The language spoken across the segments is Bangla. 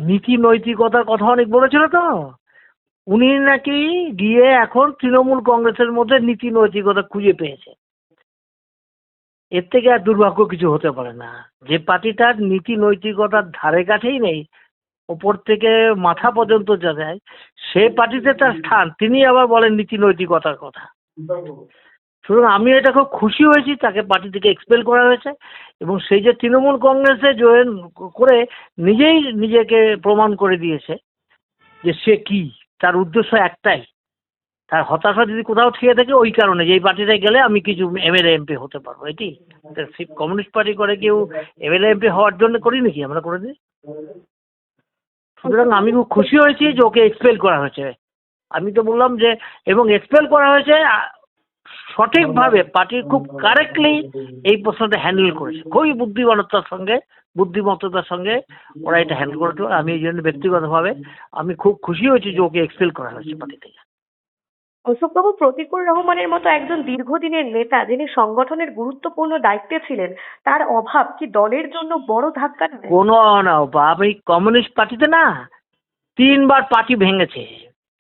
নীতি নৈতিকতার কথা অনেক বলেছিল তো, উনি নাকি গিয়ে এখন তৃণমূল কংগ্রেসের মধ্যে নীতি নৈতিকতা খুঁজে পেয়েছে। এর থেকে আর দুর্ভাগ্য কিছু হতে পারে না। যে পার্টিটার নীতি নৈতিকতার ধারে কাছেই নেই, ওপর থেকে মাথা পর্যন্ত যা যায়, সে পার্টিতে তার স্থান, তিনি আবার বলেন নীতি নৈতিকতার কথা। সুতরাং আমি এটা খুব খুশি হয়েছি, তাকে পার্টি থেকে এক্সপেল করা হয়েছে, এবং সেই যে তৃণমূল কংগ্রেসে জয়েন করে নিজেই নিজেকে প্রমাণ করে দিয়েছে যে সে কি, তার উদ্দেশ্য একটাই, তার হতাশা যদি কোথাও থেকে থাকে ওই কারণে যে এই পার্টিতে গেলে আমি কিছু এমএলএ এমপি হতে পারবো। এটি কমিউনিস্ট পার্টি করে কেউ এমএলএ এমপি হওয়ার জন্য করি নাকি আমরা, করে দিই। সুতরাং আমি খুব খুশি হয়েছি যে ওকে এক্সপেল করা হয়েছে। আমি তো বললাম যে, এবং এক্সপেল করা হয়েছে সঠিকভাবে, পার্টির খুব কারেক্টলি এই প্রশ্নটা হ্যান্ডেল করেছে, খুবই বুদ্ধিমত্তার সঙ্গে ওরা এটা হ্যান্ডেল করেছে। আমি এই জন্য ব্যক্তিগতভাবে আমি খুব খুশি হয়েছি যে ওকে এক্সপেল করা হয়েছে পার্টি থেকে। অশোকবাবু, প্রতিকুর রহমানের মতো একজন দীর্ঘদিনের নেতা যিনি সংগঠনের গুরুত্বপূর্ণ দায়িত্বে ছিলেন, তার অভাব কি দলের জন্য বড় ধাক্কা নয়? কোনো না, আমি কমিউনিস্ট পার্টিতে না 3বার পার্টি ভেঙেছে।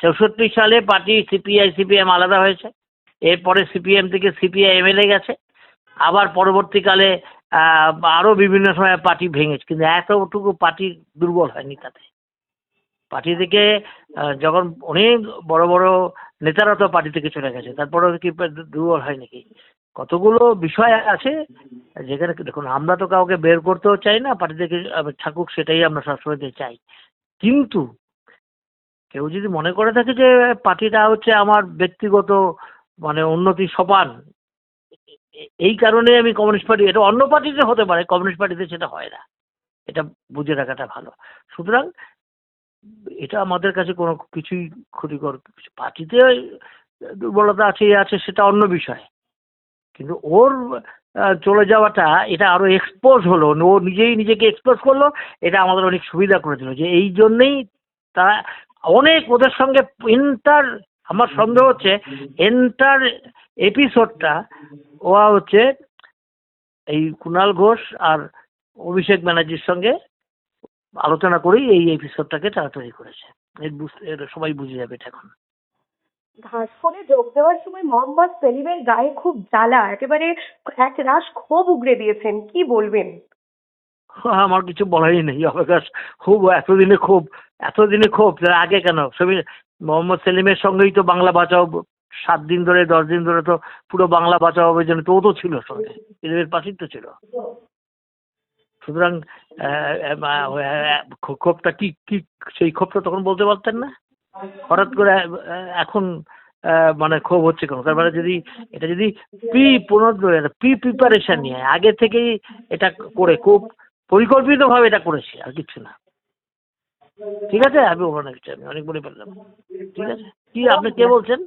64 সালে পার্টি সিপিআই সিপিএম আলাদা হয়েছে, এরপরে সিপিএম থেকে সিপিআই এমএলএ গেছে, আবার পরবর্তীকালে আরো বিভিন্ন সময় পার্টি ভেঙেছে, কিন্তু এতটুকু পার্টি দুর্বল হয়নি। তাতে পার্টি থেকে যখন অনেক বড় বড় নেতারা তো পার্টি থেকে চলে গেছে, তারপরে কি দুর্বল হয় নাকি? কতগুলো বিষয় আছে যেখানে, দেখুন আমরা তো কাউকে বের করতেও চাই না, পার্টি থেকে থাকুক সেটাই আমরা সবসময় চাই। কিন্তু কেউ যদি মনে করে থাকে যে পার্টিটা হচ্ছে আমার ব্যক্তিগত মানে উন্নতি সোপান, এই কারণে আমি কমিউনিস্ট পার্টি, এটা অন্য পার্টিতে হতে পারে, কমিউনিস্ট পার্টিতে সেটা হয় না, এটা বুঝে রাখাটা ভালো। সুতরাং এটা আমাদের কাছে কোনো কিছুই ক্ষতিকর, পার্টিতে দুর্বলতা আছে সেটা অন্য বিষয়, কিন্তু ওর চলে যাওয়াটা এটা আরো এক্সপোজ হলো, ও নিজেই নিজেকে এক্সপোজ করলো, এটা আমাদের অনেক সুবিধা করে দিল। যে এই জন্যেই তারা অনেক ওদের সঙ্গে আমার সন্দেহ হচ্ছে এন্টার এপিসোডটা ওরা হচ্ছে এই কুণাল ঘোষ আর অভিষেক ব্যানার্জির সঙ্গে আলোচনা করেই এই এপিসোডটাকে তারা তৈরি করেছে। এটা সবাই বুঝে যাবে এটা এখন। ঘাসফুলে যোগ দেওয়ার সময় মোহাম্মদ সেলিমের গায়ে খুব জ্বালা, একেবারে এক রাশ ক্ষোভ উগরে দিয়েছেন, কি বলবেন? আমার কিছু বলারই নেই, অবকাশ খুব এতদিনে ক্ষোভ তার আগে কেন, মোহাম্মদ সেলিমের সঙ্গেই তো বাংলা বাঁচাও 7 দিন ধরে 10 দিন ধরে তো পুরো বাংলা বাঁচাও অভিযানে তো ও তো ছিল সঙ্গে, সেলিমের পাশেই তো ছিল। সুতরাং ক্ষোভটা কি কি সেই ক্ষোভটা তখন বলতে পারতেন না, হঠাৎ করে এখন মানে ক্ষোভ হচ্ছে কেন? তার মানে যদি এটা যদি প্রি প্রিপারেশন নিয়ে আগে থেকেই এটা করে খুব পরিকল্পিতভাবে এটা করেছি, আর কিছু না। ঠিক আছে, আমি অনেক বলে ফেললাম। ঠিক আছে, কি আপনি কে বলছেন?